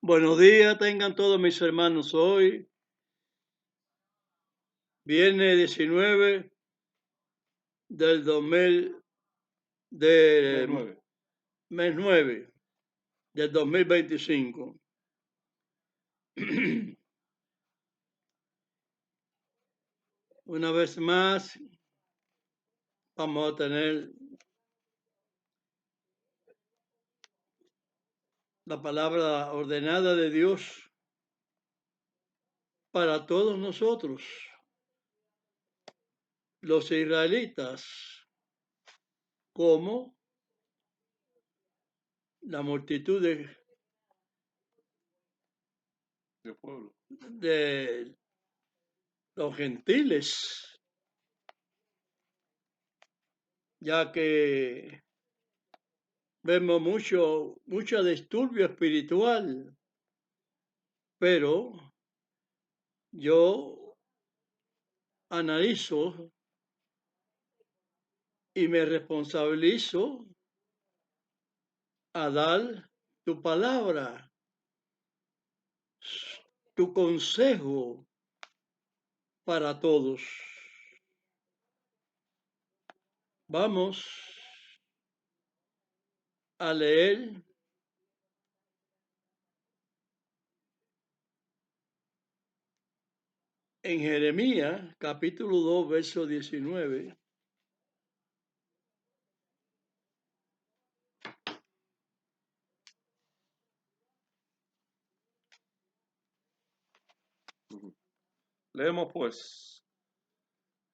Buenos días, tengan todos mis hermanos hoy, viernes 19 del 2000, mes 9 del 2025. Una vez más, vamos a tener la palabra ordenada de Dios para todos nosotros, los israelitas, como la multitud pueblo, de los gentiles, ya que vemos mucho disturbio espiritual, pero yo analizo y me responsabilizo a dar tu palabra, tu consejo para todos. Vamos a leer en Jeremías capítulo 2, verso 19. Leemos pues.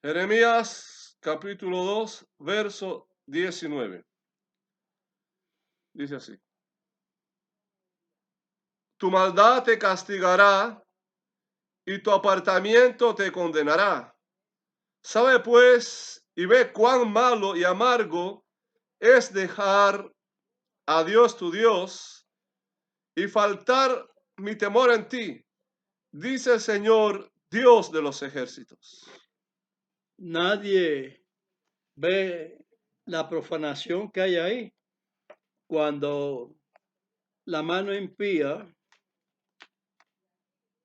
Jeremías capítulo 2, verso 19. Dice así. Tu maldad te castigará y tu apartamiento te condenará. Sabe pues y ve cuán malo y amargo es dejar a Dios tu Dios y faltar mi temor en ti, dice el Señor, Dios de los ejércitos. Nadie ve la profanación que hay ahí cuando la mano impía,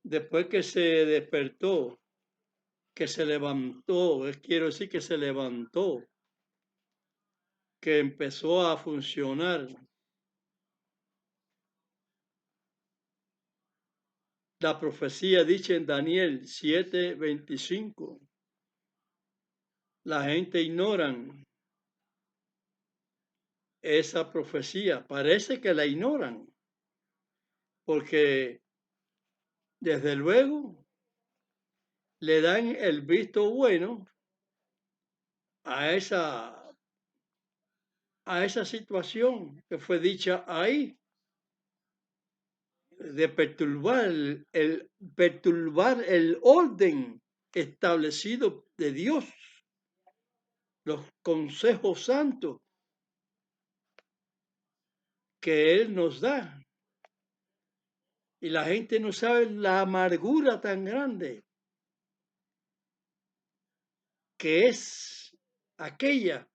después que se despertó, que se levantó, quiero decir que se levantó, que empezó a funcionar. La profecía dicha en Daniel 7:25. La gente ignoran esa profecía. Parece que la ignoran, porque desde luego le dan el visto bueno a esa situación que fue dicha ahí, de perturbar el orden establecido de Dios, los consejos santos que Él nos da. Y la gente no sabe la amargura tan grande que es aquella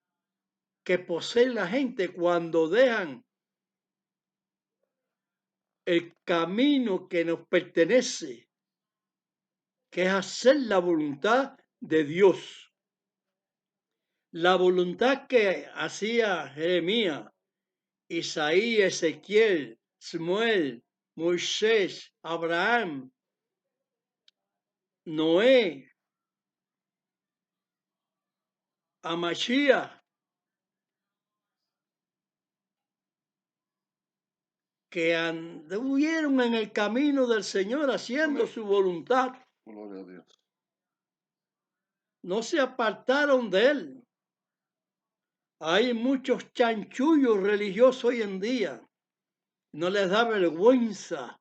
que posee la gente cuando dejan el camino que nos pertenece, que es hacer la voluntad de Dios. La voluntad que hacía Jeremías, Isaías, Ezequiel, Samuel, Moisés, Abraham, Noé, a Mashiach, que anduvieron en el camino del Señor haciendo su voluntad. Gloria a Dios. No se apartaron de Él. Hay muchos chanchullos religiosos hoy en día. No les da vergüenza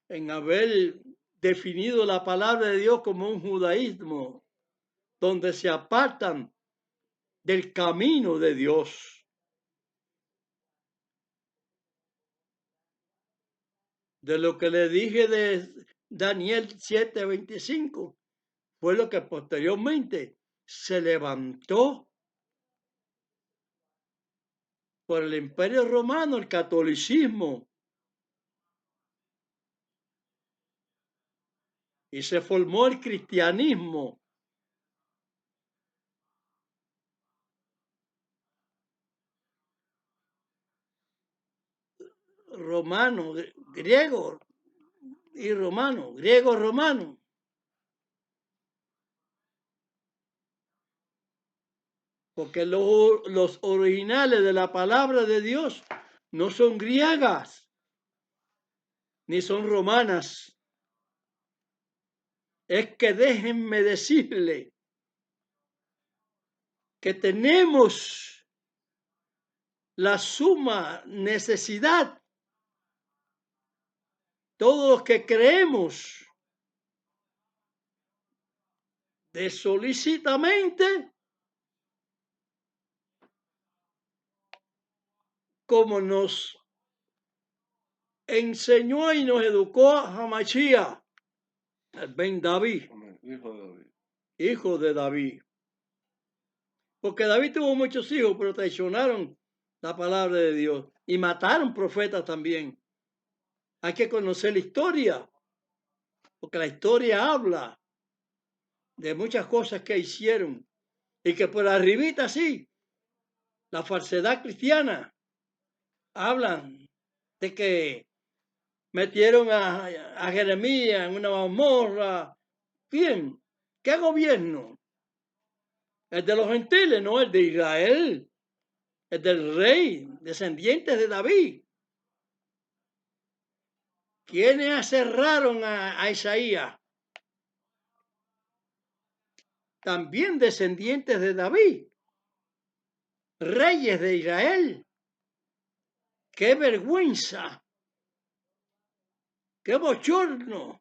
en haber definido la palabra de Dios como un judaísmo, donde se apartan del camino de Dios. De lo que le dije de Daniel 7:25, fue lo que posteriormente se levantó por el Imperio Romano, el catolicismo. Y se formó el cristianismo. Romano, griego y romano, griego-romano. Porque los originales de la palabra de Dios no son griegas, ni son romanas. Es que déjenme decirle que tenemos la suma necesidad, todos los que creemos, de solicitamente, como nos enseñó y nos educó Hamashia, el Ben David, Hijo de David. hijo de David. Porque David tuvo muchos hijos, pero traicionaron la palabra de Dios y mataron profetas también. Hay que conocer la historia, porque la historia habla de muchas cosas que hicieron y que por arribita sí, la falsedad cristiana, hablan de que metieron a Jeremías en una mazmorra. Bien, ¿qué gobierno? El de los gentiles, no el de Israel, el del rey, descendientes de David. ¿Quiénes aserraron a Isaías? También descendientes de David, reyes de Israel. ¡Qué vergüenza! ¡Qué bochorno!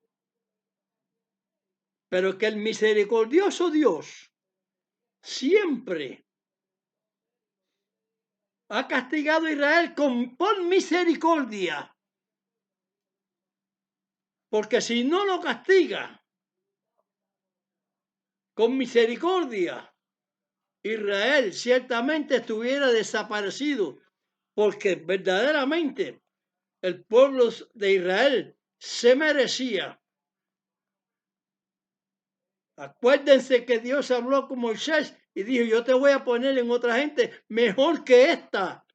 Pero que el misericordioso Dios siempre ha castigado a Israel por misericordia. Porque si no lo castiga con misericordia, Israel ciertamente estuviera desaparecido, porque verdaderamente el pueblo de Israel se merecía. Acuérdense que Dios habló con Moisés y dijo, yo te voy a poner en otra gente mejor que esta.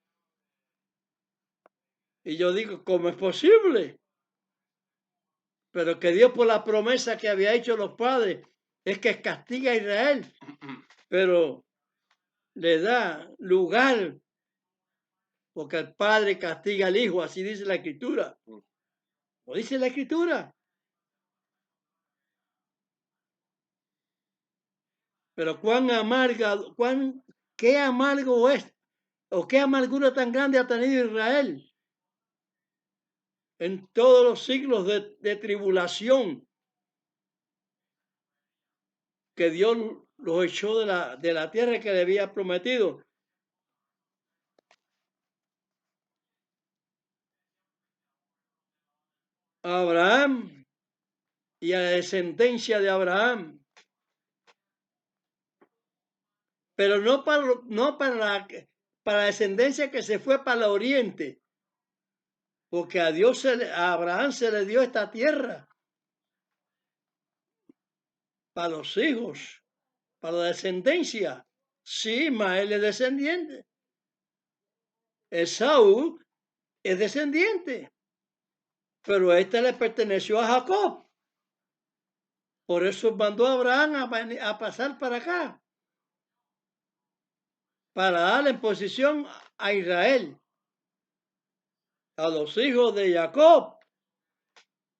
Y yo digo, ¿cómo es posible? Pero que Dios, por la promesa que había hecho los padres, es que castiga a Israel, pero le da lugar, porque el padre castiga al hijo, así dice la escritura. ¿Lo dice la escritura? Pero cuán amarga, qué amargo es, o qué amargura tan grande ha tenido Israel en todos los siglos de tribulación, que Dios los echó de la tierra que le había prometido. A Abraham y a la descendencia de Abraham. Pero no para la descendencia que se fue para el oriente, porque a Abraham se le dio esta tierra para los hijos, para la descendencia. Sí, Ismael es descendiente. Esaú es descendiente, pero este le perteneció a Jacob. Por eso mandó a Abraham a pasar para acá, para darle en posición a Israel, a los hijos de Jacob,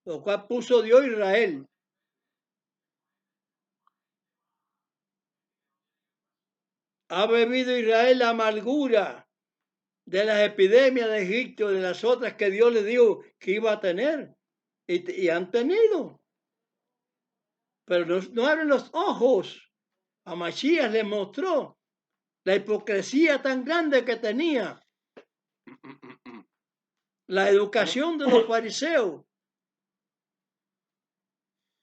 lo cual puso Dios Israel. Ha bebido Israel la amargura de las epidemias de Egipto, de las otras que Dios le dijo que iba a tener, y han tenido. Pero no abren los ojos. A Masías le mostró la hipocresía tan grande que tenía, la educación de los fariseos,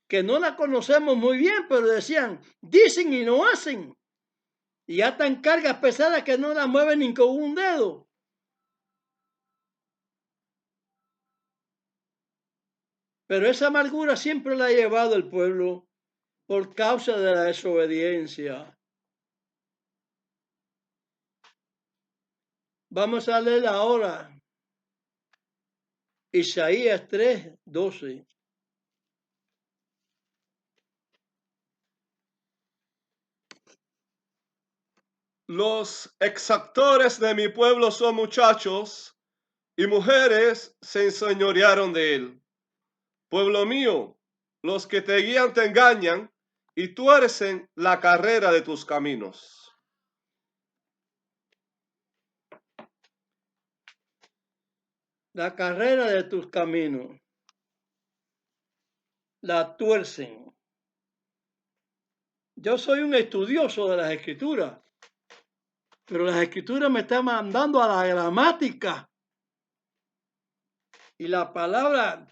que no la conocemos muy bien, pero decían, dicen y no hacen, y atan cargas pesadas que no las mueven ni con un dedo. Pero esa amargura siempre la ha llevado el pueblo por causa de la desobediencia. Vamos a leer ahora Isaías 3:12. Los exactores de mi pueblo son muchachos y mujeres se enseñorearon de él. Pueblo mío, los que te guían te engañan y tuercen la carrera de tus caminos. La carrera de tus caminos la tuercen. Yo soy un estudioso de las escrituras, pero las escrituras me están mandando a la gramática. Y la palabra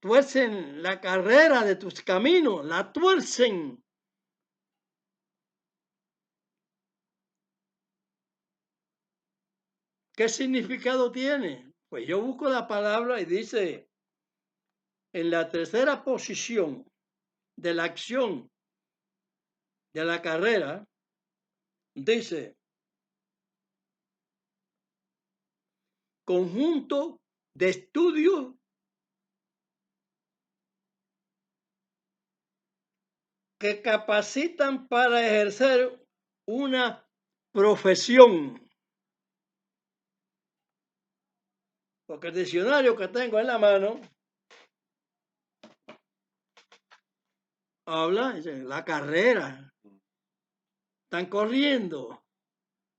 tuercen la carrera de tus caminos, la tuercen. ¿Qué significado tiene? Pues yo busco la palabra y dice, en la tercera posición de la acción de la carrera, dice, conjunto de estudios que capacitan para ejercer una profesión. Porque el diccionario que tengo en la mano habla, dice, la carrera. Están corriendo.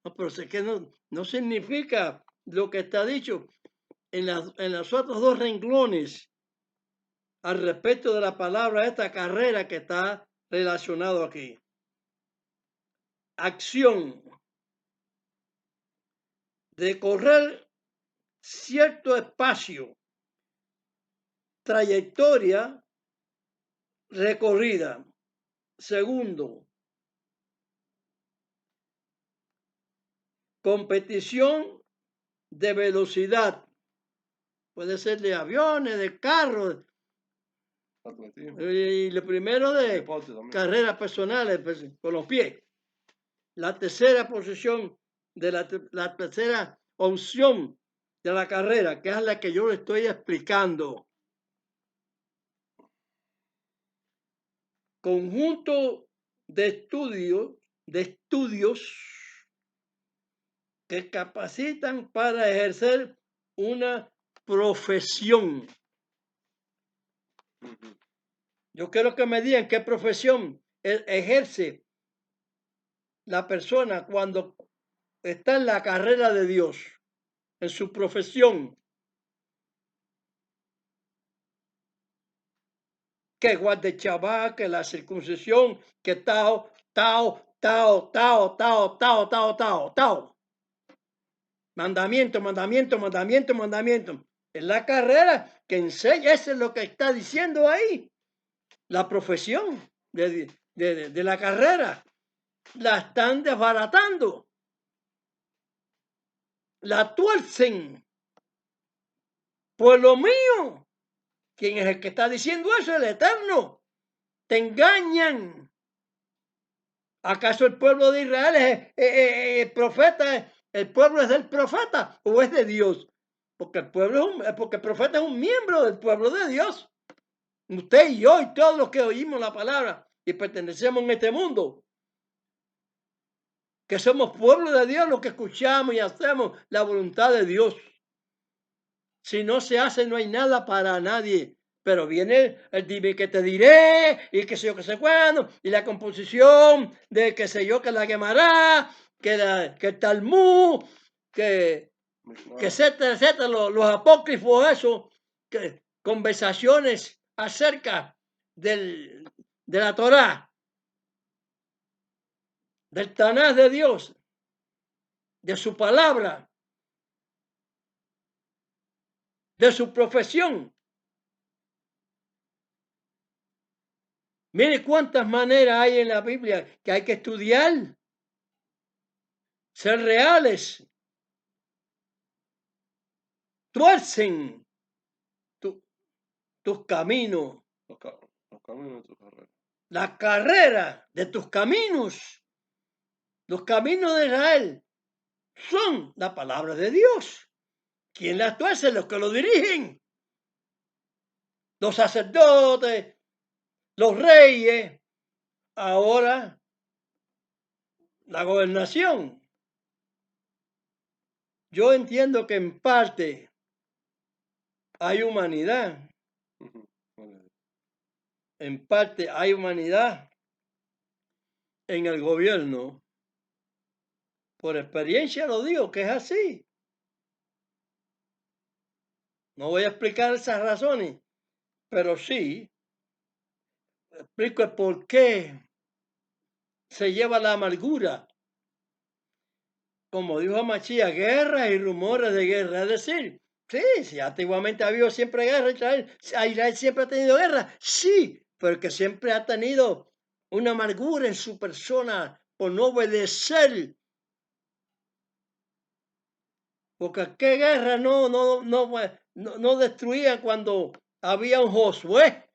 No, pero sé que no significa lo que está dicho en los otros dos renglones al respecto de la palabra esta carrera que está relacionado aquí. Acción de correr cierto espacio, trayectoria recorrida. Segundo, competición de velocidad. Puede ser de aviones, de carros. Y lo primero de carreras personales pues, con los pies. La tercera posición de la tercera opción de la carrera, que es la que yo le estoy explicando. Conjunto de estudios que capacitan para ejercer una profesión. Yo quiero que me digan qué profesión ejerce la persona cuando está en la carrera de Dios, en su profesión. Que guarde Shabbat, que la circuncisión, que tao. Mandamiento. Es la carrera que enseña, eso es lo que está diciendo ahí. La profesión de la carrera. La están desbaratando. La tuercen. Pueblo mío. ¿Quién es el que está diciendo eso? El Eterno. Te engañan. ¿Acaso el pueblo de Israel es profeta? ¿El pueblo es del profeta o es de Dios? Porque porque el profeta es un miembro del pueblo de Dios. Usted y yo y todos los que oímos la palabra y pertenecemos en este mundo. Que somos pueblo de Dios, los que escuchamos y hacemos la voluntad de Dios. Si no se hace, no hay nada para nadie. Pero viene el dime que te diré, y qué sé yo, qué sé cuándo, y la composición de qué sé yo, que la quemará, que el Talmud, que etcétera, los apócrifos, eso, que conversaciones acerca de la Torá, del Tanaj de Dios, de su palabra, de su profesión. Mire cuántas maneras hay en la Biblia que hay que estudiar, ser reales. tuercen tus caminos, los caminos de tu carrera. la carrera de tus caminos, los caminos de Israel son la palabra de Dios. ¿Quién las tuerce? Los que lo dirigen. Los sacerdotes, los reyes, ahora la gobernación. Yo entiendo que en parte hay humanidad. En parte hay humanidad en el gobierno. Por experiencia lo digo que es así. No voy a explicar esas razones, pero sí explico el por qué se lleva la amargura. Como dijo Machía, guerras y rumores de guerra. Es decir, sí, antiguamente ha habido siempre guerra. Israel siempre ha tenido guerra. Sí, pero que siempre ha tenido una amargura en su persona por no obedecer. Porque qué guerra no destruían cuando había un Josué,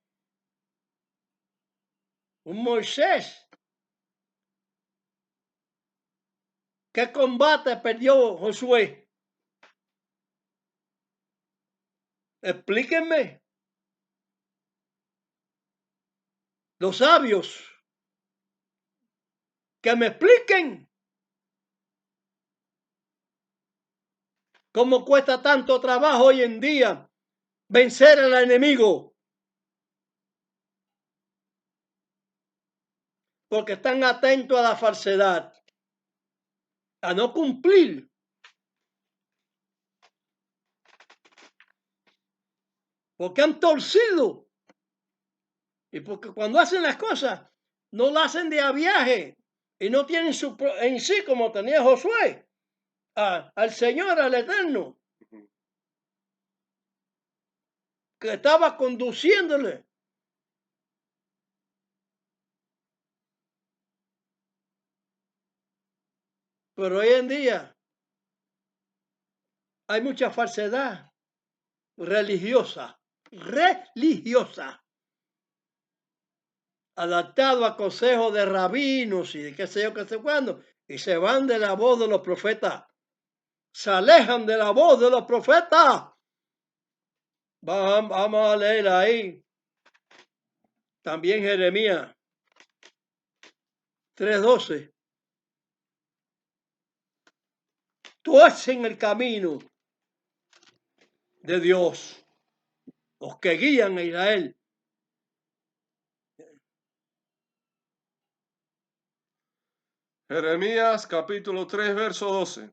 un Moisés. ¿Qué combate perdió Josué? Explíquenme. Los sabios, que me expliquen cómo cuesta tanto trabajo hoy en día vencer al enemigo. Porque están atentos a la falsedad, a no cumplir. Porque han torcido. Y porque cuando hacen las cosas, no las hacen de a viaje. Y no tienen en sí, como tenía Josué, al Señor, al Eterno, que estaba conduciéndole. Pero hoy en día hay mucha falsedad religiosa, adaptado a consejos de rabinos y de qué sé yo, qué sé cuándo, y se van de la voz de los profetas, se alejan de la voz de los profetas. Vamos a leer ahí también Jeremías 3:12. Tuercen el camino de Dios, los que guían a Israel. Jeremías capítulo 3, verso 12.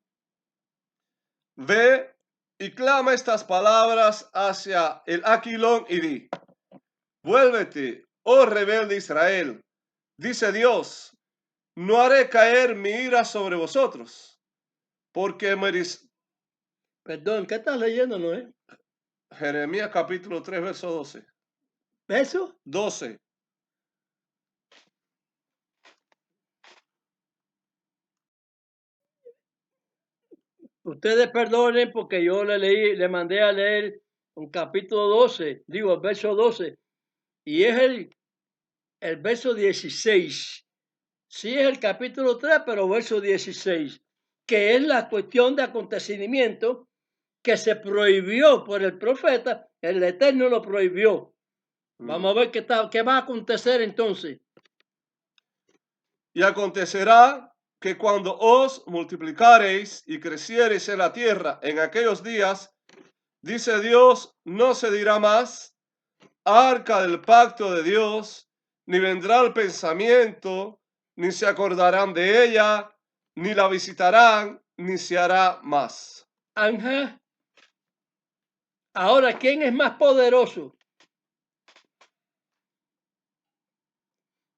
Ve y clama estas palabras hacia el Aquilón y di: vuélvete, oh rebelde Israel, dice Dios, no haré caer mi ira sobre vosotros, porque Perdón, ¿qué estás leyendo, no es? Jeremías capítulo 3, verso 12. ¿Eso? 12. Ustedes perdonen porque yo le mandé a leer un capítulo 12, digo, el verso 12, y es el verso 16. Sí es el capítulo 3, pero verso 16, que es la cuestión de acontecimiento que se prohibió por el profeta, el Eterno lo prohibió. Vamos a ver qué va a acontecer entonces. Y acontecerá que cuando os multiplicareis y creciereis en la tierra en aquellos días, dice Dios, no se dirá más arca del pacto de Dios, ni vendrá el pensamiento, ni se acordarán de ella, ni la visitarán, ni se hará más. Anja. Ahora, ¿quién es más poderoso?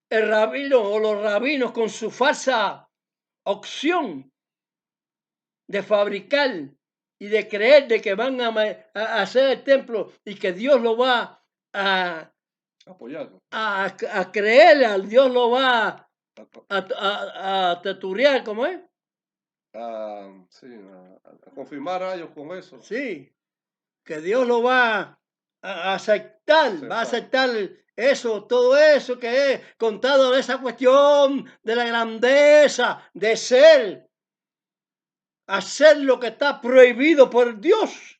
El rabino o los rabinos con su falsa opción de fabricar y de creer de que van a hacer el templo y que Dios lo va Apoyarlo. a creer, al Dios lo va a teturiar, ¿cómo es? Sí, a confirmar a ellos con eso. Sí. que Dios lo va a aceptar, va a aceptar eso, todo eso que he contado de esa cuestión de la grandeza de ser, hacer lo que está prohibido por Dios.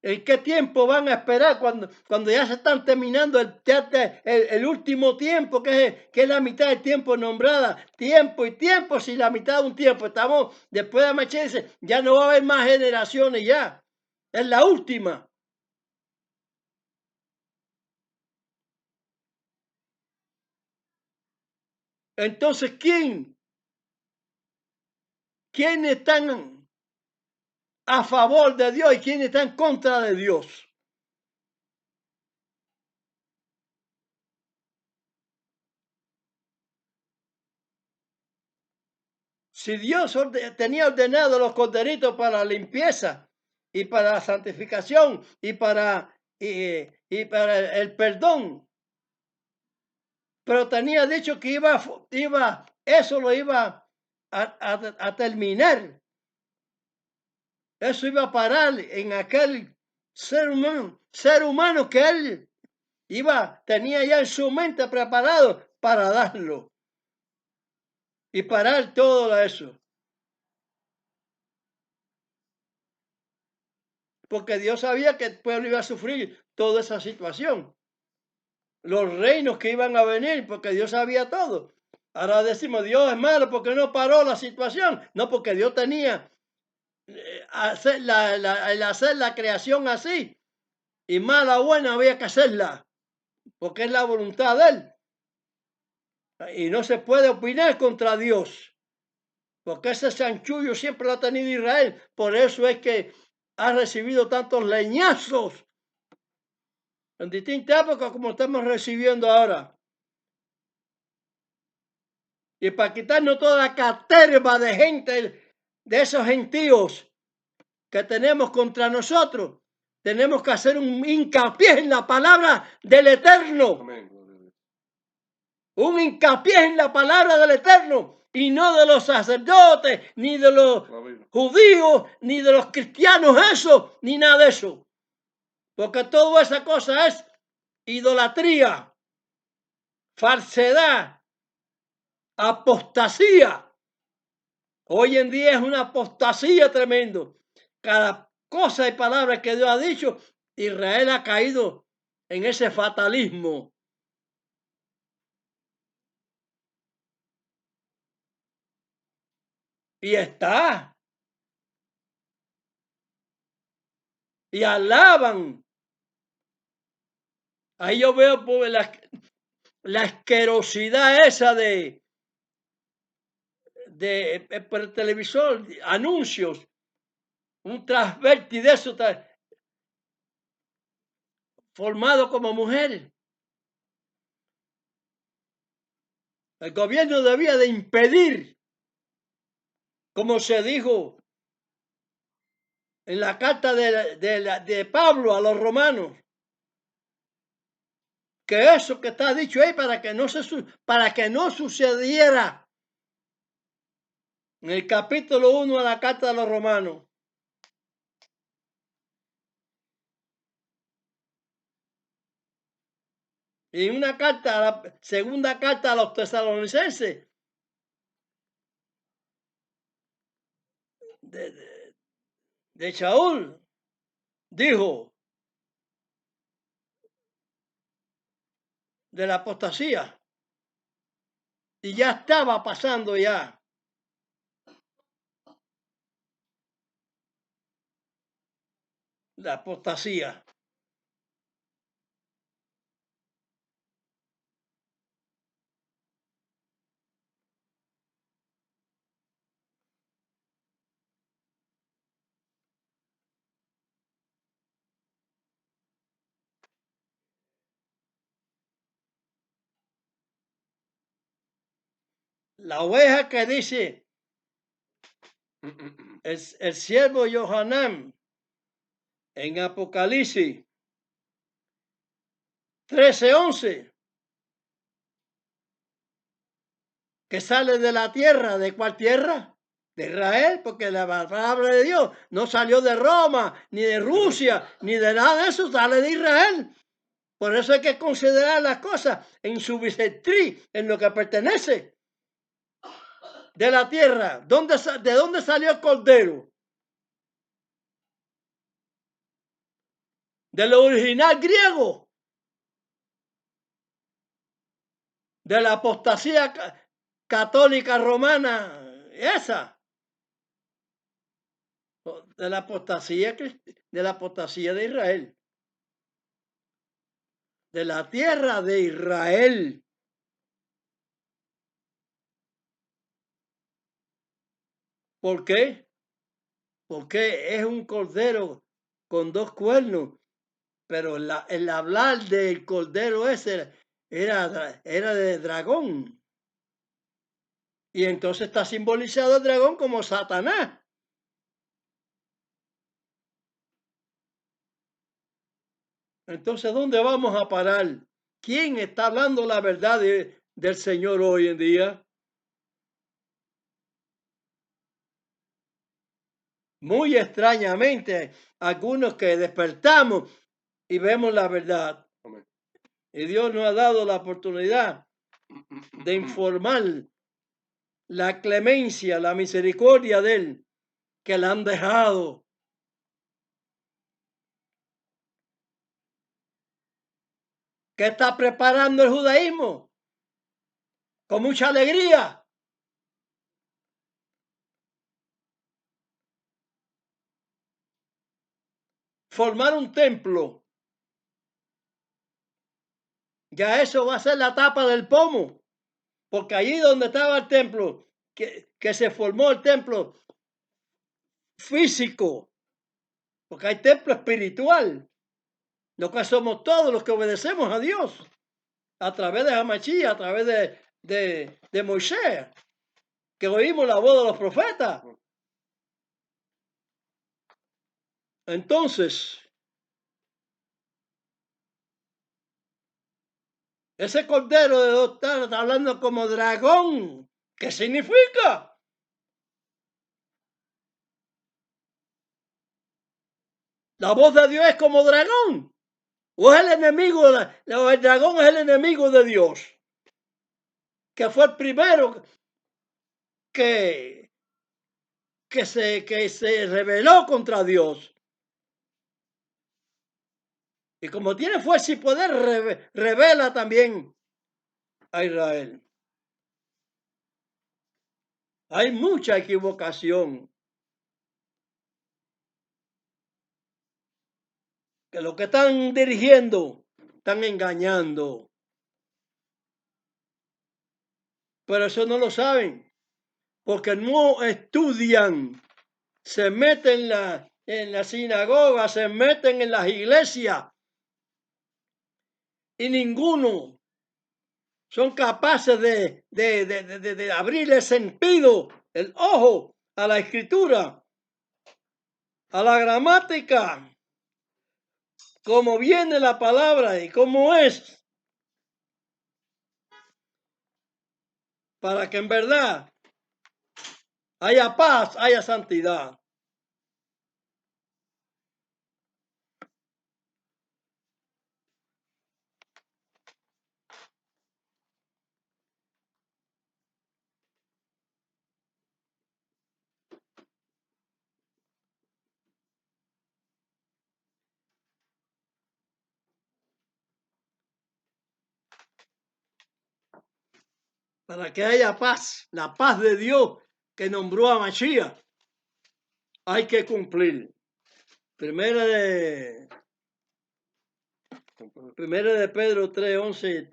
¿En qué tiempo van a esperar cuando ya se están terminando el último tiempo, que es la mitad del tiempo nombrada? Tiempo y tiempo, si la mitad de un tiempo. Estamos después de Machense, ya no va a haber más generaciones ya. Es la última. Entonces, ¿quiénes están a favor de Dios y quiénes están en contra de Dios? Si Dios tenía ordenado los corderitos para la limpieza y para la santificación y para el perdón, pero tenía dicho que eso lo iba a terminar. Eso iba a parar en aquel ser humano que él tenía ya en su mente preparado para darlo y parar todo eso. Porque Dios sabía que el pueblo iba a sufrir toda esa situación. Los reinos que iban a venir, porque Dios sabía todo. Ahora decimos, Dios es malo porque no paró la situación. No, porque Dios tenía hacer el hacer la creación así. Y mala o buena había que hacerla, porque es la voluntad de Él. Y no se puede opinar contra Dios, porque ese chanchullo siempre lo ha tenido Israel. Por eso es que ha recibido tantos leñazos en distintas épocas como estamos recibiendo ahora. Y para quitarnos toda la caterva de gente, de esos gentíos que tenemos contra nosotros, tenemos que hacer un hincapié en la palabra del Eterno. Amén. Un hincapié en la palabra del Eterno y no de los sacerdotes, ni de los judíos, ni de los cristianos, eso, ni nada de eso. Porque toda esa cosa es idolatría, falsedad, apostasía. Hoy en día es una apostasía tremendo. Cada cosa y palabra que Dios ha dicho, Israel ha caído en ese fatalismo. Y está. Y alaban. Ahí yo veo por la asquerosidad esa por el televisor, anuncios, un transvesti de eso formado como mujer. El gobierno debía de impedir, como se dijo en la carta de Pablo a los romanos, que eso que está dicho ahí para que no sucediera. En el capítulo 1 de la carta de los romanos. Y en una carta, la segunda carta a los tesalonicenses, de Shaul, dijo de la apostasía. Y ya estaba pasando ya. La apostasía. La oveja que dice el siervo Johanán en Apocalipsis 13:11, que sale de la tierra. ¿De cuál tierra? de Israel, porque la palabra de Dios no salió de Roma, ni de Rusia, ni de nada de eso, sale de Israel. Por eso hay que considerar las cosas en su bisectriz, en lo que pertenece de la tierra. ¿De dónde salió el cordero? De lo original griego, de la apostasía católica romana, esa, de la apostasía de Israel, de la tierra de Israel. ¿Por qué? Porque es un cordero con dos cuernos, pero el hablar del cordero ese era de dragón. Y entonces está simbolizado el dragón como Satanás. Entonces, ¿dónde vamos a parar? ¿Quién está hablando la verdad del Señor hoy en día? Muy extrañamente, algunos que despertamos y vemos la verdad. Amén. Y Dios nos ha dado la oportunidad de informar la clemencia, la misericordia de Él, que la han dejado. ¿Qué está preparando el judaísmo? Con mucha alegría. Formar un templo. Ya eso va a ser la tapa del pomo. Porque allí donde estaba el templo, que se formó el templo físico, porque hay templo espiritual, lo que somos todos los que obedecemos a Dios, a través de Hamachí, a través de Moisés, que oímos la voz de los profetas. Entonces, ese cordero de Dios está hablando como dragón. ¿Qué significa? La voz de Dios es como dragón. ¿O es el enemigo? El dragón es el enemigo de Dios, que fue el primero que se rebeló contra Dios. Y como tiene fuerza y poder, revela también a Israel. Hay mucha equivocación. Que lo que están dirigiendo, están engañando. Pero eso no lo saben, porque no estudian. Se meten en la sinagoga, se meten en las iglesias. Y ninguno son capaces de abrirle sentido, el ojo a la escritura, a la gramática, cómo viene la palabra y cómo es, para que en verdad haya paz, haya santidad. Para que haya paz, la paz de Dios que nombró a Mashiach, hay que cumplir. Primera de Pedro 3, 11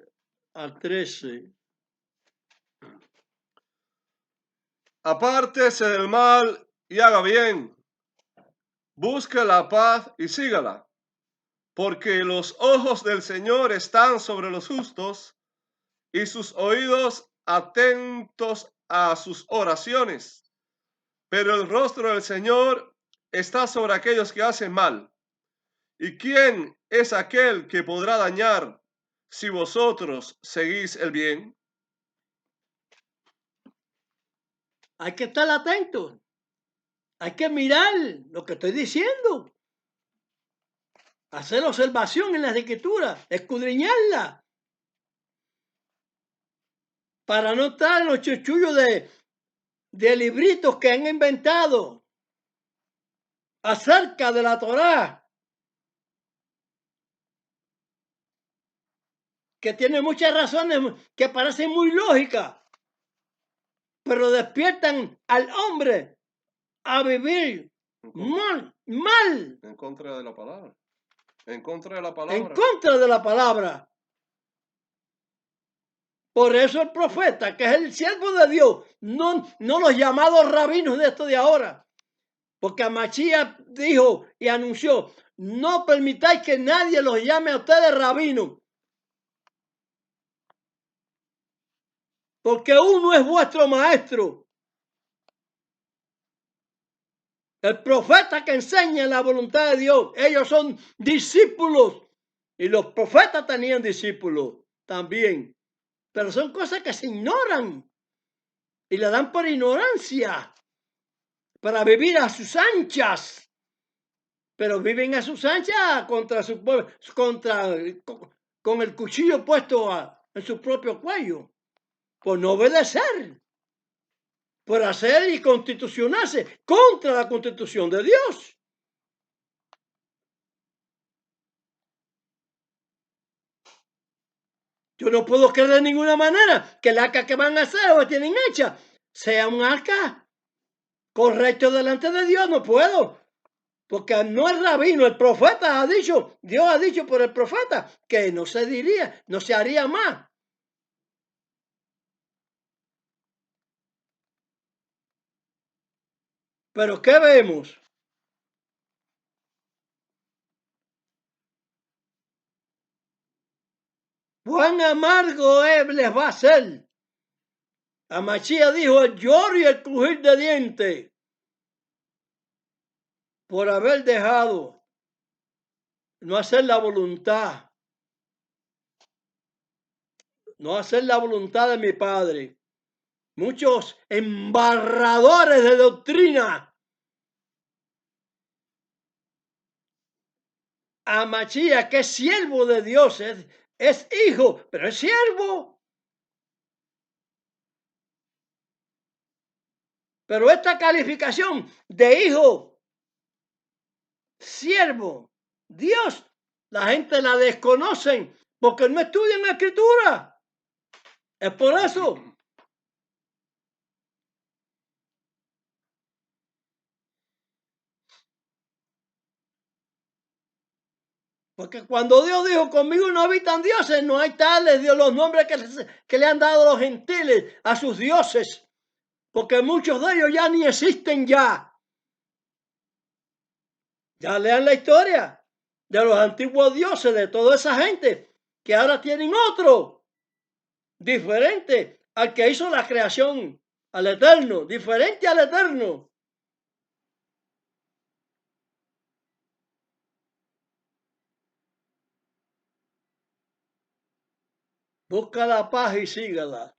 al 13. Apártese del mal y haga bien. Busque la paz y sígala. Porque los ojos del Señor están sobre los justos y sus oídos atentos a sus oraciones. Pero el rostro del Señor está sobre aquellos que hacen mal. ¿Y quién es aquel que podrá dañar si vosotros seguís el bien? hay que estar atentos. Hay que mirar lo que estoy diciendo. Hacer observación en las escrituras, escudriñarla. Para no estar en los chuchullos de libritos que han inventado acerca de la Torá, que tiene muchas razones que parecen muy lógicas, pero despiertan al hombre a vivir mal. En contra de la palabra. En contra de la En palabra. contra de la palabra. Por eso el profeta, que es el siervo de Dios, no los llamados rabinos de esto de ahora, porque Amachías dijo y anunció, no permitáis que nadie los llame a ustedes rabinos, porque uno es vuestro maestro. El profeta que enseña la voluntad de Dios, ellos son discípulos. Y los profetas tenían discípulos también. Pero son cosas que se ignoran y le dan por ignorancia para vivir a sus anchas. Pero viven a sus anchas con el cuchillo puesto en su propio cuello, por no obedecer, por hacer y constitucionarse contra la constitución de Dios. Yo no puedo creer de ninguna manera que el arca que van a hacer o que tienen hecha sea un arca correcto delante de Dios. No puedo. Porque no es rabino, el profeta ha dicho, Dios ha dicho por el profeta que no se diría, no se haría más. Pero ¿qué vemos? Cuán amargo les va a ser. Amachía dijo el lloro y el crujir de dientes por haber dejado no hacer la voluntad, no hacer la voluntad de mi Padre. Muchos embarradores de doctrina. Amachía, que es siervo de Dios, es hijo, pero es siervo. Pero esta calificación de hijo, siervo, Dios, la gente la desconocen porque no estudian la escritura. Es por eso. Porque cuando Dios dijo, conmigo no habitan dioses, no hay tales Dios los nombres que le han dado los gentiles a sus dioses. Porque muchos de ellos ya ni existen ya. Ya lean la historia de los antiguos dioses, de toda esa gente, que ahora tienen otro, diferente al que hizo la creación, al Eterno, diferente al Eterno. Busca la paz y sígala.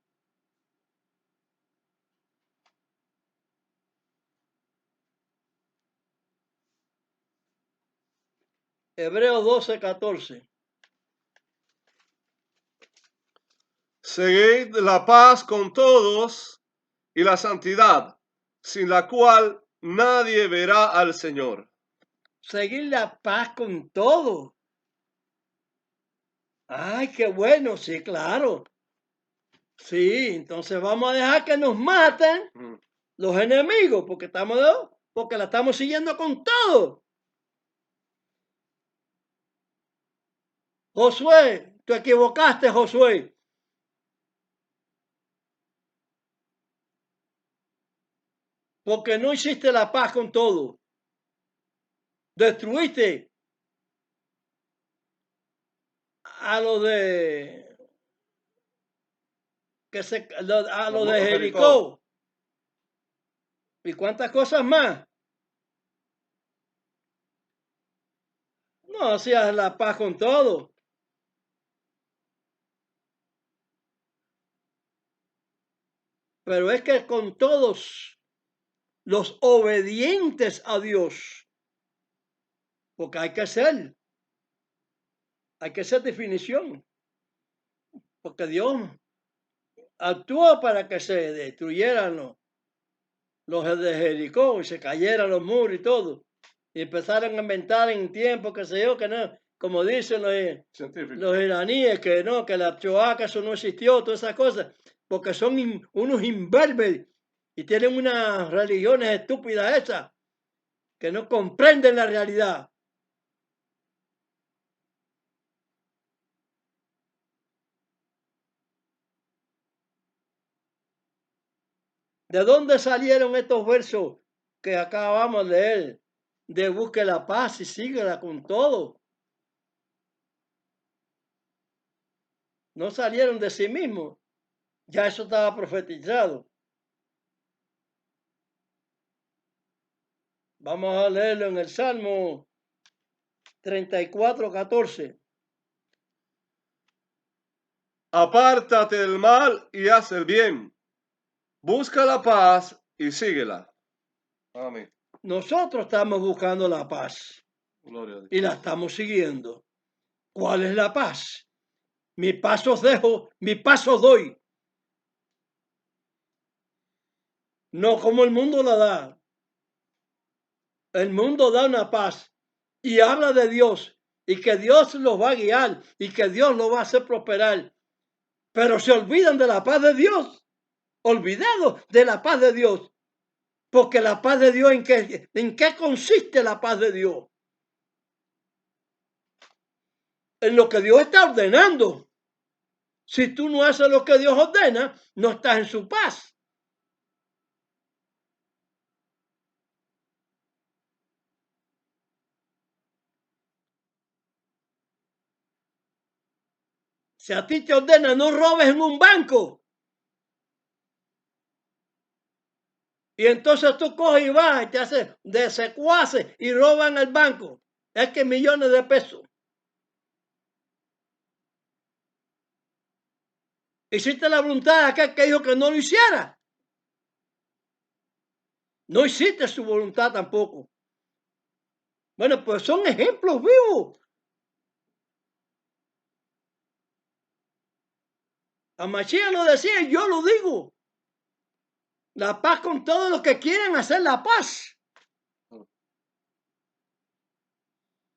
Hebreos 12:14. Seguid la paz con todos y la santidad, sin la cual nadie verá al Señor. Seguir la paz con todo. Ay, qué bueno, sí, claro. Sí, entonces vamos a dejar que nos maten los enemigos, porque la estamos siguiendo con todo. Josué, tú equivocaste, Josué. Porque no hiciste la paz con todo. Destruiste a los de a los de Jericó. ¿Y cuántas cosas más? No hacías la paz con todo. pero es que con todos los obedientes a Dios, porque hay que ser definición, porque Dios actuó para que se destruyeran los de Jericó y se cayeran los muros y todo, y empezaron a inventar en tiempo, que sé yo, que no, como dicen los iraníes, que no, que la Shoah, que eso no existió, todas esas cosas, porque son unos imberbes y tienen unas religiones estúpidas esas, que no comprenden la realidad. ¿De dónde salieron estos versos que acabamos de leer? De busque la paz y síguela con todo. No salieron de sí mismos. Ya eso estaba profetizado. Vamos a leerlo en el Salmo 34:14. Apártate del mal y haz el bien. Busca la paz y síguela. Amén. Nosotros estamos buscando la paz Gloria a Dios. y la estamos siguiendo. ¿Cuál es la paz? Mi paso os dejo, mi paso os doy. No como el mundo la da. El mundo da una paz y habla de Dios y que Dios los va a guiar y que Dios los va a hacer prosperar. Pero se olvidan de la paz de Dios. Olvidados de la paz de Dios. Porque la paz de Dios, ¿en qué consiste la paz de Dios? En lo que Dios está ordenando. Si tú no haces lo que Dios ordena, no estás en su paz. Si a ti te ordena no robes en un banco, y entonces tú coges y vas y te haces de secuaces y roban el banco, es que millones de pesos. Hiciste la voluntad de aquel que dijo que no lo hiciera. No hiciste su voluntad tampoco. Bueno, pues son ejemplos vivos. A Mashiach lo decía y yo lo digo. La paz con todos los que quieren hacer la paz.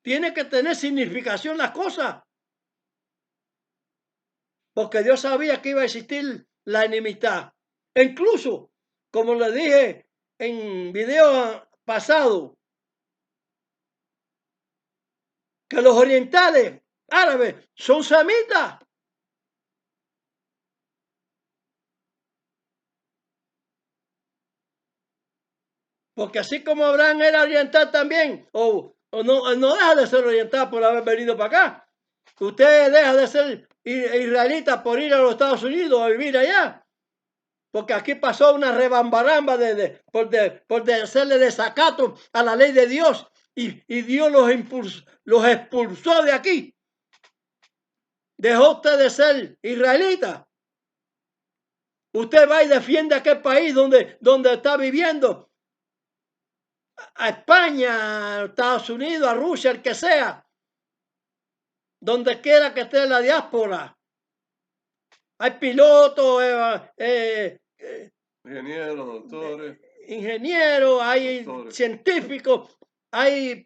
Tiene que tener significación las cosas. Porque Dios sabía que iba a existir la enemistad. E incluso, como le dije en video pasado, que los orientales árabes son semitas. Porque así como Abraham era oriental también, o no deja de ser oriental por haber venido para acá. Usted deja de ser israelita por ir a los Estados Unidos a vivir allá. Porque aquí pasó una rebambaramba por hacerle desacato a la ley de Dios y Dios los expulsó de aquí. Dejó usted de ser israelita. Usted va y defiende aquel país donde está viviendo. A España, a Estados Unidos, a Rusia, el que sea. Donde quiera que esté la diáspora. Hay pilotos, Ingenieros, doctores. Ingenieros, hay doctores. Científicos, hay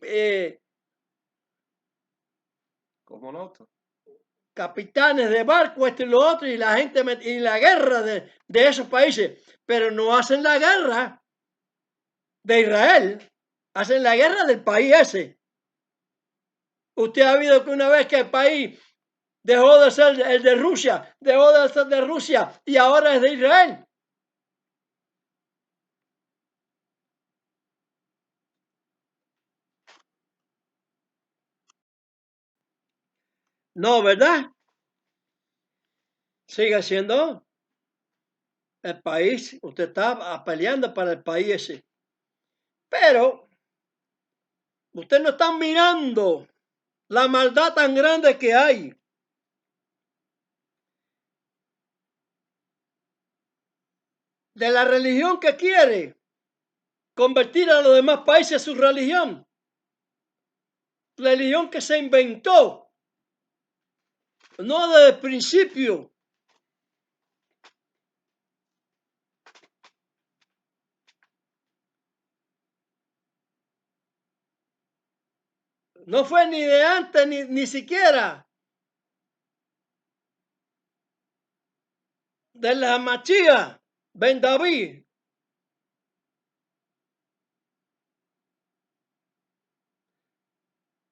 Cosmonautas. Capitanes de barco, esto y lo otro, y la gente y la guerra de esos países, pero no hacen la guerra de Israel, hacen la guerra del país ese. Usted ha visto que una vez que el país dejó de ser el de Rusia, dejó de ser de Rusia y ahora es de Israel. No, ¿verdad? Sigue siendo el país, usted está peleando para el país ese. Pero usted no está mirando la maldad tan grande que hay. de la religión que quiere convertir a los demás países a su religión. Religión que se inventó, no desde el principio. No fue ni de antes, ni siquiera de la Machía, Ben David.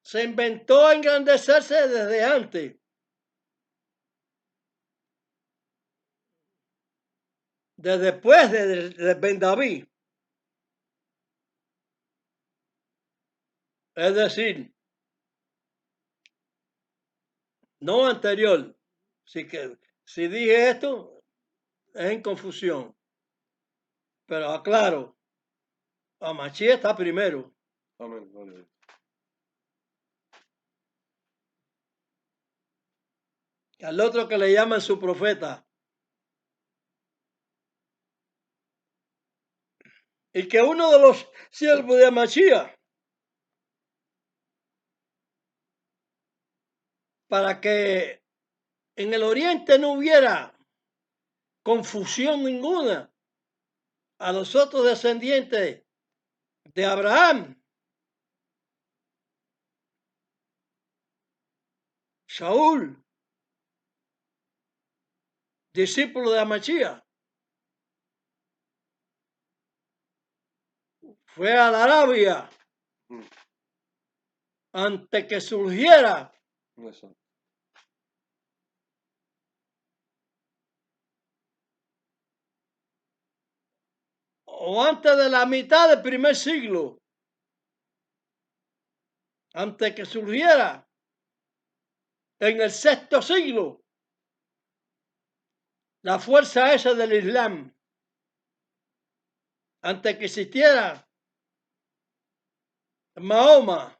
Se inventó engrandecerse desde antes. Después de Ben David. Es decir, no anterior. Así que si dije esto, es en confusión. Pero aclaro, Amachí está primero. Amén. Aleluya. Al otro que le llaman su profeta. Y que uno de los siervos de Amachía, para que en el oriente no hubiera confusión ninguna, a los otros descendientes de Abraham, Saúl, discípulo de Amachía, fue a la Arabia antes que surgiera Eso. o antes de la mitad del primer siglo, antes que surgiera en el sexto siglo la fuerza esa del Islam, antes que existiera Mahoma.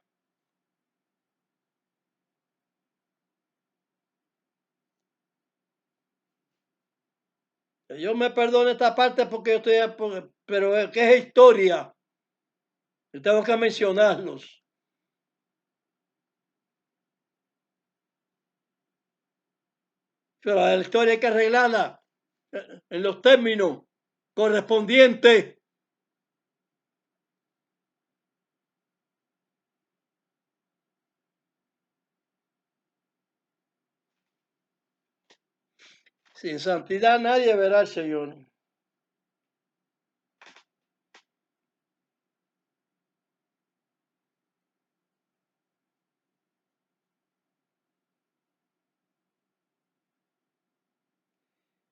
Yo me perdono esta parte porque yo estoy, pero es que es historia. Yo tengo que mencionarlos. Pero la historia hay que arreglarla en los términos correspondientes. Sin santidad nadie verá al Señor.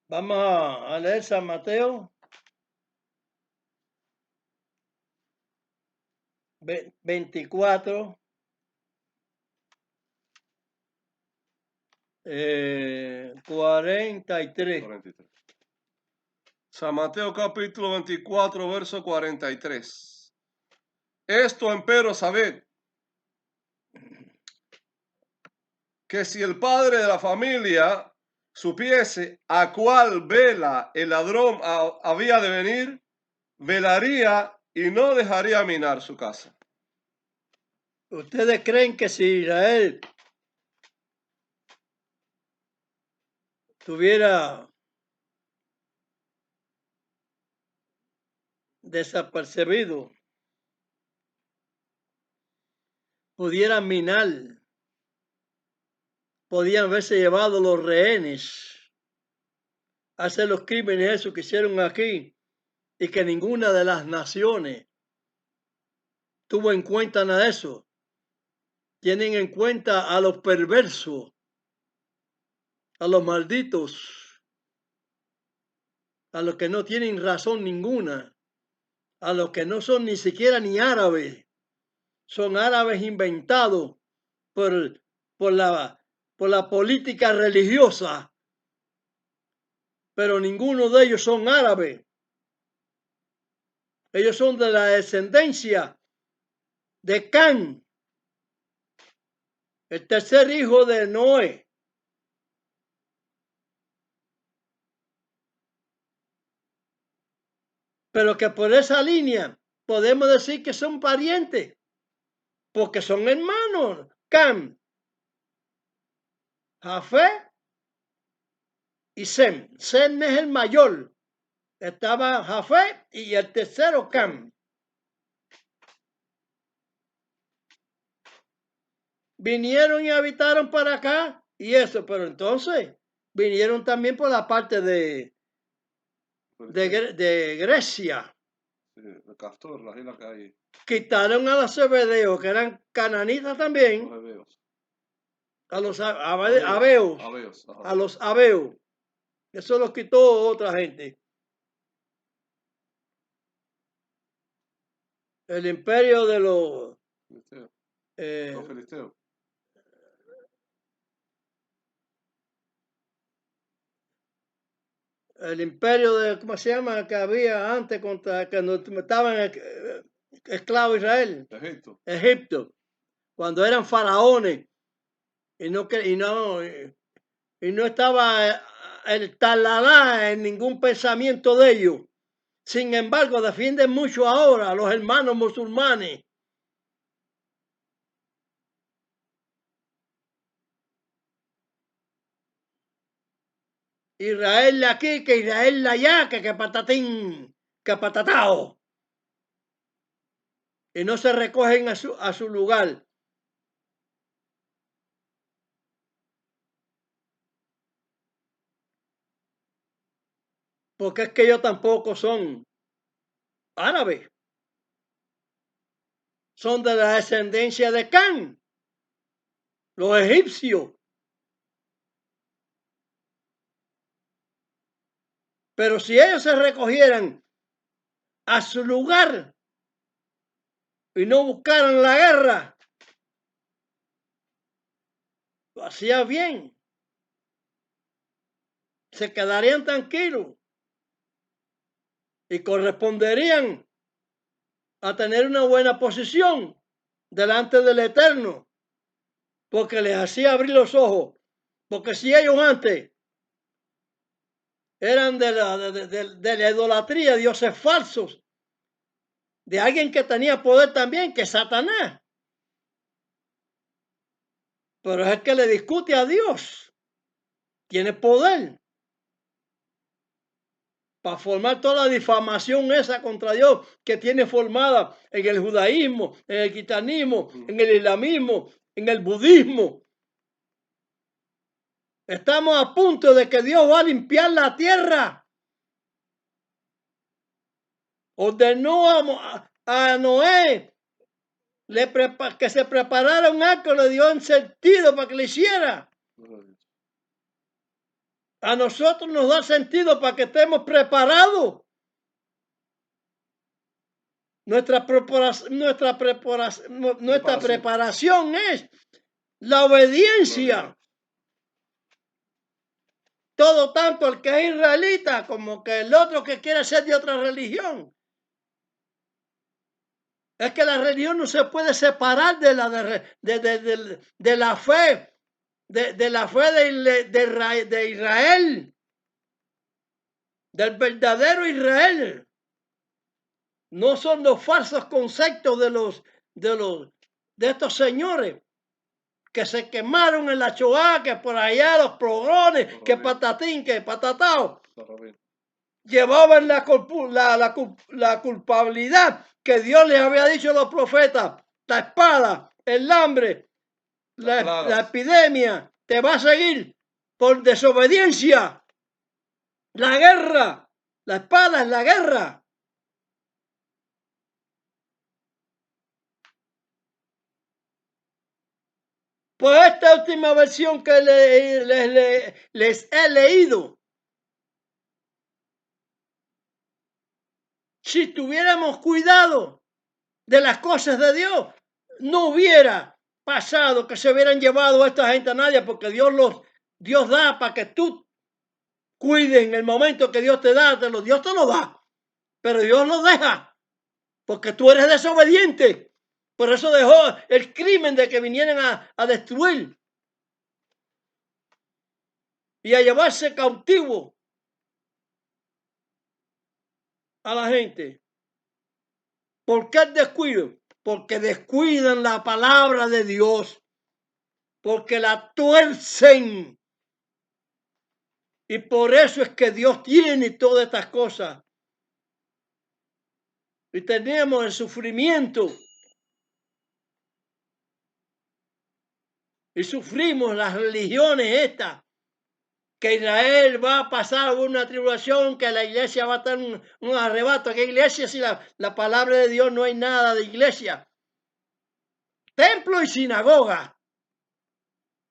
Vamos a leer San Mateo 24, 43. 43. San Mateo capítulo 24, verso 43. Esto empero sabed, que si el padre de la familia supiese a cuál vela el ladrón había de venir, velaría y no dejaría minar su casa. ¿Ustedes creen que si Israel tuviera desapercibido, pudieran minar, podían haberse llevado los rehenes, hacer los crímenes esos que hicieron aquí y que ninguna de las naciones tuvo en cuenta nada de eso? Tienen en cuenta a los perversos, a los malditos, a los que no tienen razón ninguna, a los que no son ni siquiera ni árabes, son árabes inventados por, por la política religiosa, pero ninguno de ellos son árabes. Ellos son de la descendencia de Can, el tercer hijo de Noé. pero que por esa línea podemos decir que son parientes, porque son hermanos. Cam, Jafet y Sem. Sem es el mayor. Estaba Jafet y el tercero Cam. Vinieron y habitaron para acá y eso, pero entonces vinieron también por la parte de Grecia. Sí, el Castor, las islas que hay, Quitaron a los Zebedeos, que eran cananitas los también, hebeos. a los Abeos, abeos, abeos, ajá. a los abeos. Eso los quitó otra gente. El imperio de los Filisteos. eh, Los filisteos. el imperio de, ¿cómo se llama? Que había antes contra que estaban esclavos Israel, Egipto. Egipto, cuando eran faraones y no estaba el talalá en ningún pensamiento de ellos. Sin embargo, defienden mucho ahora a los hermanos musulmanes. Israel de aquí, que Israel de allá, que patatín, que patatao. Y no se recogen a su lugar. Porque es que ellos tampoco son árabes. Son de la descendencia de Can, los egipcios. Pero si ellos se recogieran a su lugar y no buscaran la guerra, lo hacía bien. Se quedarían tranquilos y corresponderían a tener una buena posición delante del Eterno, porque les hacía abrir los ojos. Porque si ellos antes eran de la idolatría, dioses falsos, de alguien que tenía poder también, que es Satanás. Pero es el que le discute a Dios. Tiene poder para formar toda la difamación esa contra Dios que tiene formada en el judaísmo, en el cristianismo, en el islamismo, en el budismo. Estamos a punto de que Dios va a limpiar la tierra. Ordenó a Noé que se preparara un arco, le dio en sentido para que lo hiciera. A nosotros nos da sentido para que estemos preparados. Nuestra preparación es la obediencia. Todo tanto el que es israelita como que el otro que quiere ser de otra religión. Es que la religión no se puede separar de la fe, de la fe de Israel, del verdadero Israel. No son los falsos conceptos de estos señores que se quemaron en la Shoah, que por allá los progrones, que patatín, que patatao. Llevaban la culpabilidad que Dios les había dicho a los profetas. La espada, el hambre, la epidemia te va a seguir por desobediencia. La guerra, la espada es la guerra. Pues esta última versión que les he leído, si tuviéramos cuidado de las cosas de Dios, no hubiera pasado que se hubieran llevado a esta gente a nadie, porque Dios da para que tú cuides en el momento que Dios te da, Dios te lo da, pero Dios lo deja, porque tú eres desobediente. Por eso dejó el crimen de que vinieran a destruir y a llevarse cautivo a la gente. ¿Por qué el descuido? Porque descuidan la palabra de Dios, porque la tuercen. Y por eso es que Dios tiene todas estas cosas. Y tenemos el sufrimiento. Y sufrimos las religiones estas. Que Israel va a pasar una tribulación, que la iglesia va a estar un arrebato. ¿Qué iglesia? Si la palabra de Dios no hay nada de iglesia. Templo y sinagoga.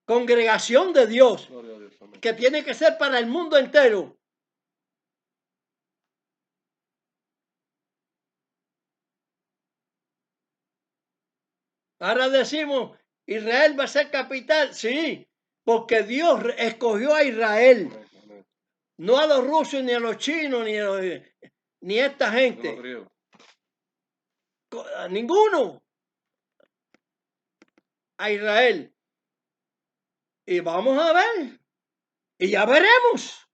Congregación de Dios. Gloria a Dios, amén. Que tiene que ser para el mundo entero. Ahora decimos, Israel va a ser capital. Sí, porque Dios escogió a Israel. Amén, amén. No a los rusos, ni a los chinos, ni a esta De los gente. griegos. A ninguno. A Israel. Y vamos a ver. Y ya veremos.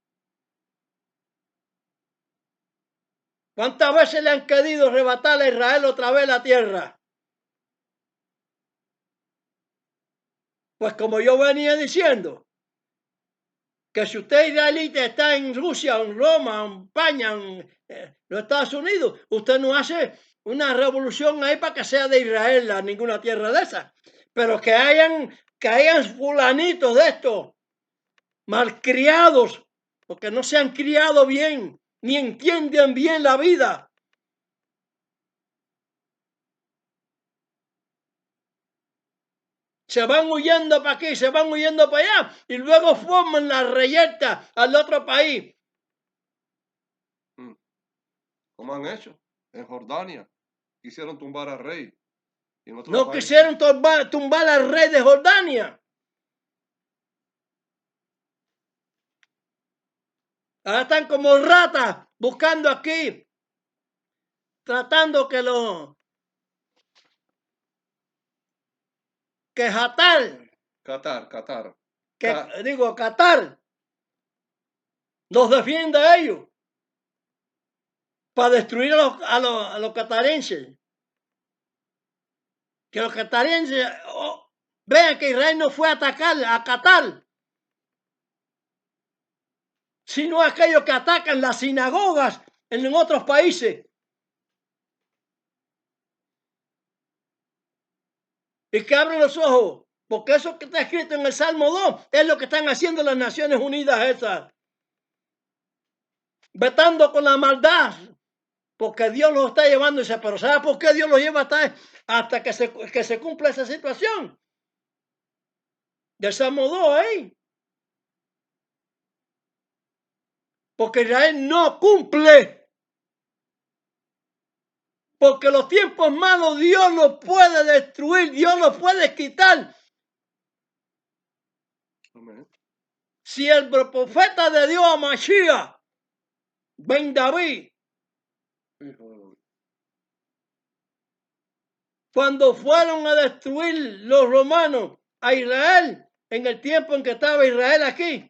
¿Cuántas veces le han querido arrebatar a Israel otra vez la tierra? Pues como yo venía diciendo, que si usted israelita está en Rusia, en Roma, en España, en los Estados Unidos, usted no hace una revolución ahí para que sea de Israel a ninguna tierra de esa. Pero que hayan fulanitos de estos, malcriados, porque no se han criado bien, ni entienden bien la vida. Se van huyendo para aquí, se van huyendo para allá, y luego forman la reyerta al otro país. ¿Cómo han hecho? En Jordania quisieron tumbar al rey. Y en otros No países. quisieron tumbar al rey de Jordania. Ahora están como ratas buscando aquí, tratando que Qatar. Qatar los defiende a ellos para destruir a los catarenses. Que los catarenses vean que Israel no fue a atacar a Qatar, sino a aquellos que atacan las sinagogas en otros países. Y que abren los ojos, porque eso que está escrito en el Salmo 2 es lo que están haciendo las Naciones Unidas esas. Vetando con la maldad, porque Dios los está llevando. Y dice, pero ¿sabe por qué Dios los lleva hasta que se cumpla esa situación? Del Salmo 2 ahí. Porque Israel no cumple. Porque los tiempos malos Dios los puede destruir, Dios los puede quitar. Amén. Si el profeta de Dios, Mashiach, Ben David, cuando fueron a destruir los romanos a Israel, en el tiempo en que estaba Israel aquí,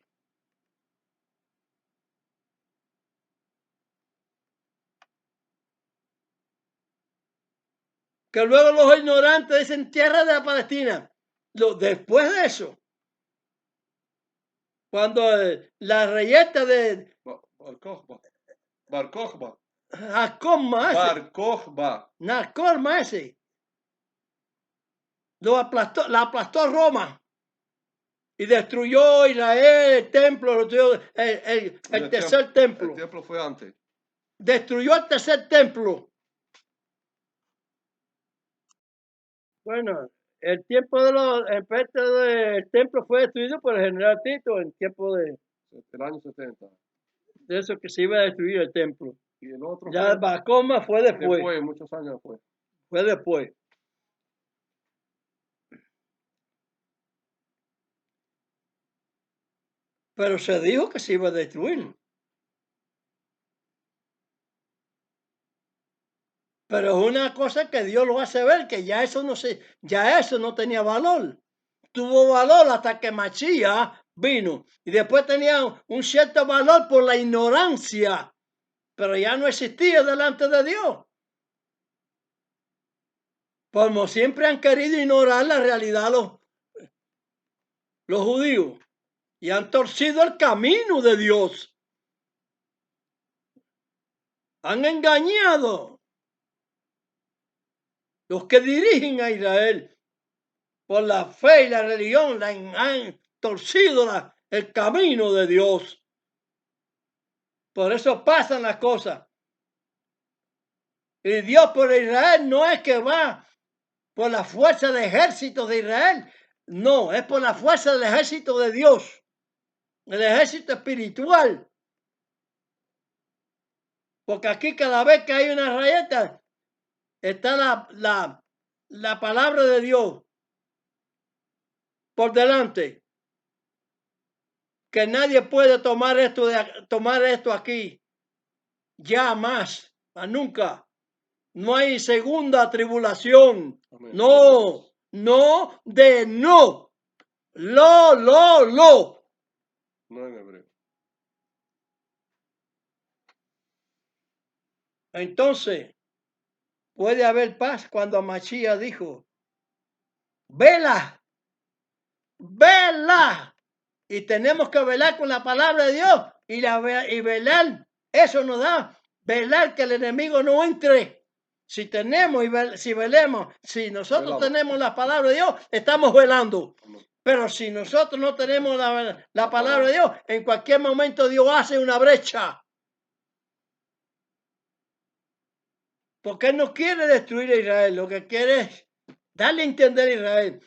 que luego los ignorantes dicen tierra de la Palestina. Después de eso, cuando la reyerta de Bar Kokhba. Narcoma ese, la aplastó Roma y destruyó Israel, el templo, el tercer templo. El templo fue antes. Destruyó el tercer templo. Bueno, el templo fue destruido por el general Tito en tiempo de El año 70. de eso que se iba a destruir el templo. Y el otro Ya Bar Kokhba fue después. Muchos años después. Fue después. Pero se dijo que se iba a destruir. Pero es una cosa que Dios lo hace ver, que ya eso no tenía valor. Tuvo valor hasta que Mashiach vino. Y después tenía un cierto valor por la ignorancia pero ya no existía delante de Dios. Como siempre han querido ignorar la realidad los judíos y han torcido el camino de Dios. Han engañado los que dirigen a Israel por la fe y la religión, han torcido el camino de Dios. Por eso pasan las cosas. Y Dios por Israel no es que va por la fuerza del ejército de Israel, no, es por la fuerza del ejército de Dios, el ejército espiritual. Porque aquí cada vez que hay una rayeta, está la palabra de Dios por delante. Que nadie puede tomar esto aquí. Ya más, nunca. No hay segunda tribulación. Amén. No, no de no. Lo. No en hebreo. Entonces, puede haber paz cuando Mashiach dijo, vela. Y tenemos que velar con la palabra de Dios y velar. Eso nos da velar que el enemigo no entre. Si tenemos si velemos, si nosotros tenemos la palabra de Dios, estamos velando. Pero si nosotros no tenemos la palabra de Dios, en cualquier momento Dios hace una brecha. Porque Él no quiere destruir a Israel, lo que quiere es darle a entender a Israel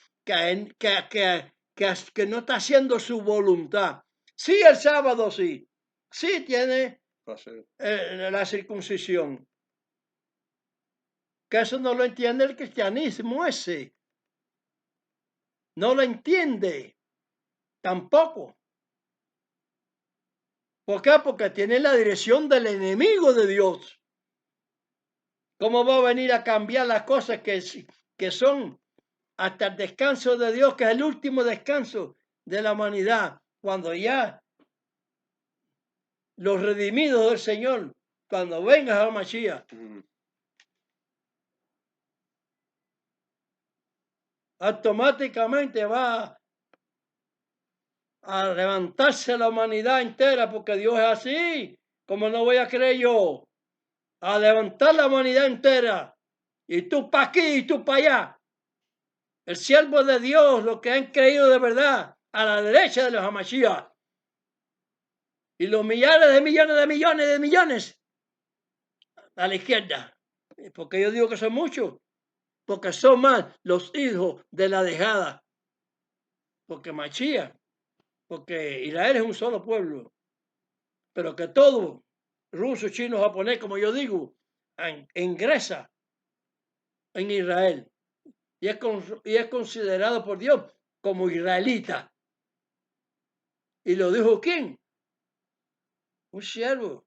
que no está haciendo su voluntad. Sí, el sábado sí tiene la circuncisión. Que eso no lo entiende el cristianismo ese. No lo entiende tampoco. ¿Por qué? Porque tiene la dirección del enemigo de Dios. ¿Cómo va a venir a cambiar las cosas que son hasta el descanso de Dios, que es el último descanso de la humanidad, cuando ya los redimidos del Señor, cuando venga a Mashiach, automáticamente va a levantarse la humanidad entera, porque Dios es así, como no voy a creer yo, a levantar la humanidad entera, y tú para aquí y tú para allá. El siervo de Dios, los que han creído de verdad, a la derecha de los Hamashiach. Y los millares de millones a la izquierda. Porque yo digo que son muchos. Porque son más los hijos de la dejada. Porque Mashiach, porque Israel es un solo pueblo. Pero que todo, ruso, chino, japonés, como yo digo, ingresa en Israel. Y es considerado por Dios como israelita. ¿Y lo dijo quién? Un siervo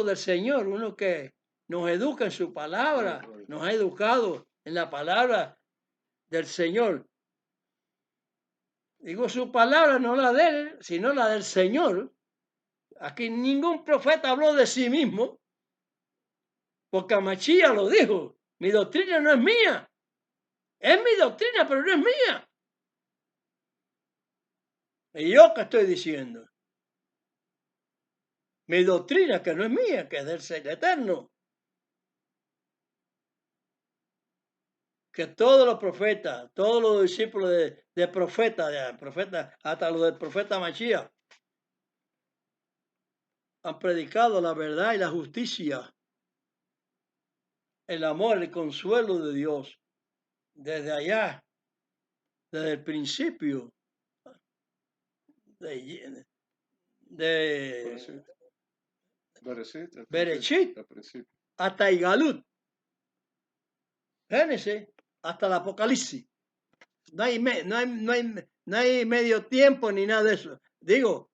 del Señor, uno que nos educa en su palabra, nos ha educado en la palabra del Señor. Digo su palabra, no la de él, sino la del Señor. Aquí ningún profeta habló de sí mismo, porque Mashiach lo dijo. Mi doctrina no es mía. Es mi doctrina, pero no es mía. ¿Y yo qué estoy diciendo? Mi doctrina, que no es mía, que es del Ser Eterno. Que todos los profetas, todos los discípulos de profeta, hasta los del profeta Mashiach, han predicado la verdad y la justicia, el amor, el consuelo de Dios, desde allá, desde el principio, de Bereshit hasta Igalut, Génesis hasta el Apocalipsis. No hay medio tiempo ni nada de eso. Digo,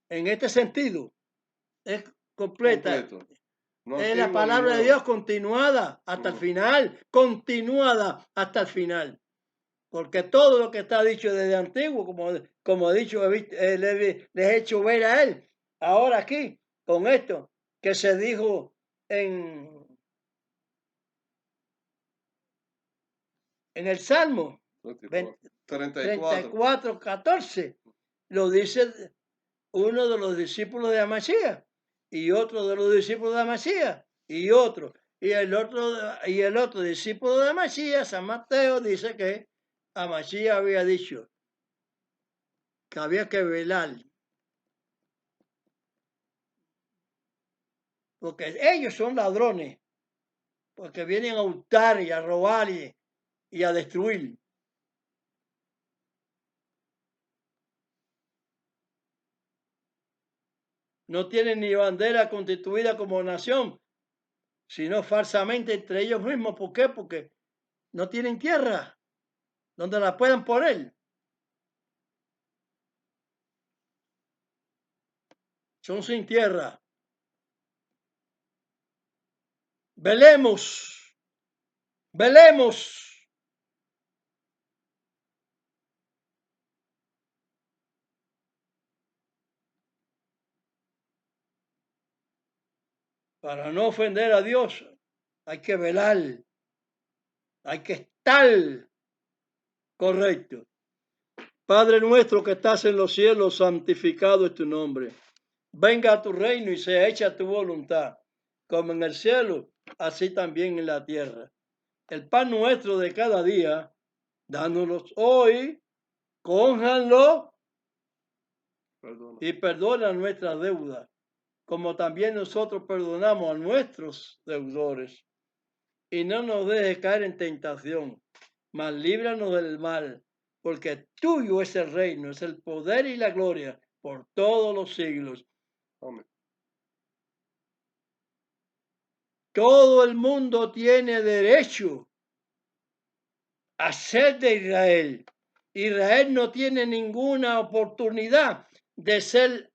en este sentido, es completa. No es la palabra de Dios continuada hasta el final, continuada hasta el final. Porque todo lo que está dicho desde antiguo, como he dicho, les he hecho ver a él, ahora aquí, con esto, que se dijo en el Salmo 34, 14. Lo dice uno de los discípulos de Amasías y otro de los discípulos de Amasías y otro. Y el otro discípulo de Amasías, San Mateo, dice que Amasías había dicho que había que velar. Porque ellos son ladrones, porque vienen a hurtar y a robar y a destruir. No tienen ni bandera constituida como nación, sino falsamente entre ellos mismos. ¿Por qué? Porque no tienen tierra donde la puedan poner. Son sin tierra. Velemos, velemos. Para no ofender a Dios, hay que velar, hay que estar correcto. Padre nuestro que estás en los cielos, santificado es tu nombre. Venga a tu reino y sea hecha tu voluntad, como en el cielo, así también en la tierra. El pan nuestro de cada día, dánoslo hoy, cójanlo y perdona nuestras deudas, como también nosotros perdonamos a nuestros deudores. Y no nos dejes caer en tentación, mas líbranos del mal, porque tuyo es el reino, es el poder y la gloria por todos los siglos. Amén. Todo el mundo tiene derecho a ser de Israel. Israel no tiene ninguna oportunidad de ser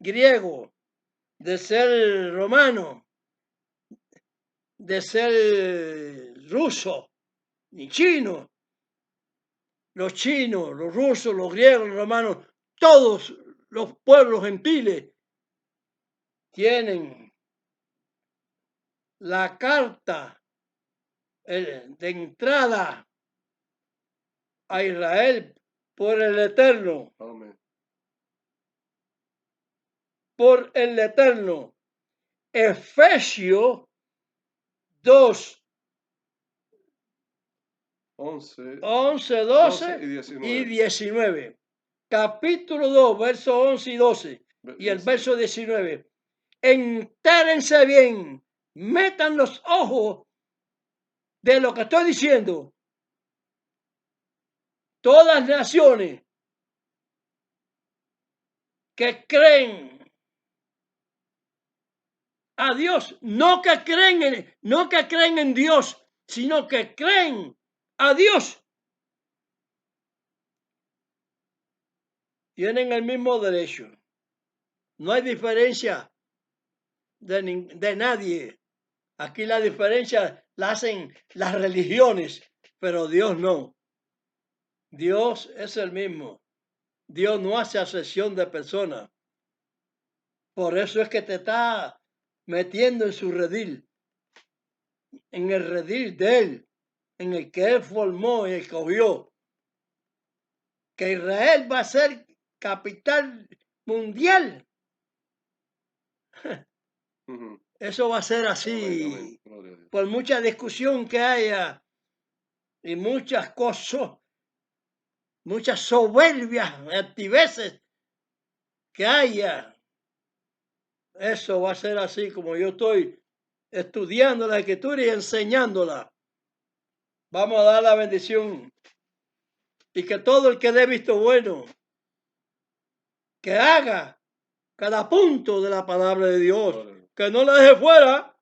griego, de ser romano, de ser ruso, ni chino. Los chinos, los rusos, los griegos, los romanos, todos los pueblos gentiles tienen la carta de entrada a Israel por el Eterno. Amén. Por el Eterno. Efesios 2, 11, 12 y 19. Capítulo 2, versos 11 y 12. Y el verso 19. Entérense bien, metan los ojos de lo que estoy diciendo. Todas naciones que creen a Dios, no que creen en Dios, sino que creen a Dios, tienen el mismo derecho. No hay diferencia de nadie. Aquí la diferencia la hacen las religiones, pero Dios no. Dios es el mismo. Dios no hace acepción de personas. Por eso es que te está metiendo en su redil, en el redil de Él, en el que Él formó y escogió. Que Israel va a ser capital mundial. Eso va a ser así. Amén. Por mucha discusión que haya y muchas cosas, muchas soberbias, altiveces que haya. Eso va a ser así como yo estoy estudiando la escritura y enseñándola. Vamos a dar la bendición y que todo el que dé visto bueno, que haga cada punto de la palabra de Dios, que no la deje fuera,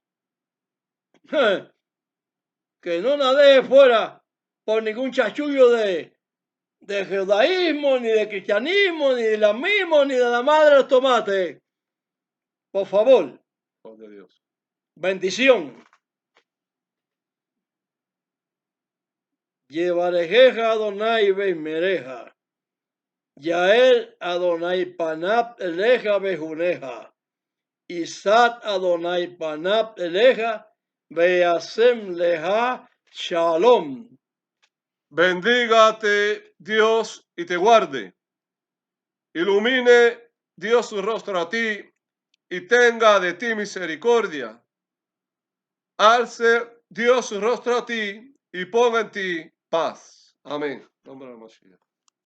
que no la deje fuera por ningún chachullo de judaísmo, ni de cristianismo, ni de islamismo, ni de la madre de los tomates. Por favor. Oh, de Dios. Bendición. Llevarejeja Adonai Beismereja. Yael Adonai Panap Eleja Bejuneja. Isat Adonai Panav Eleja, Veasem Leja Shalom. Bendígate Dios y te guarde. Ilumine Dios su rostro a ti y tenga de ti misericordia. Alce Dios su rostro a ti y ponga en ti paz. Amén. Nombre del Mashiach.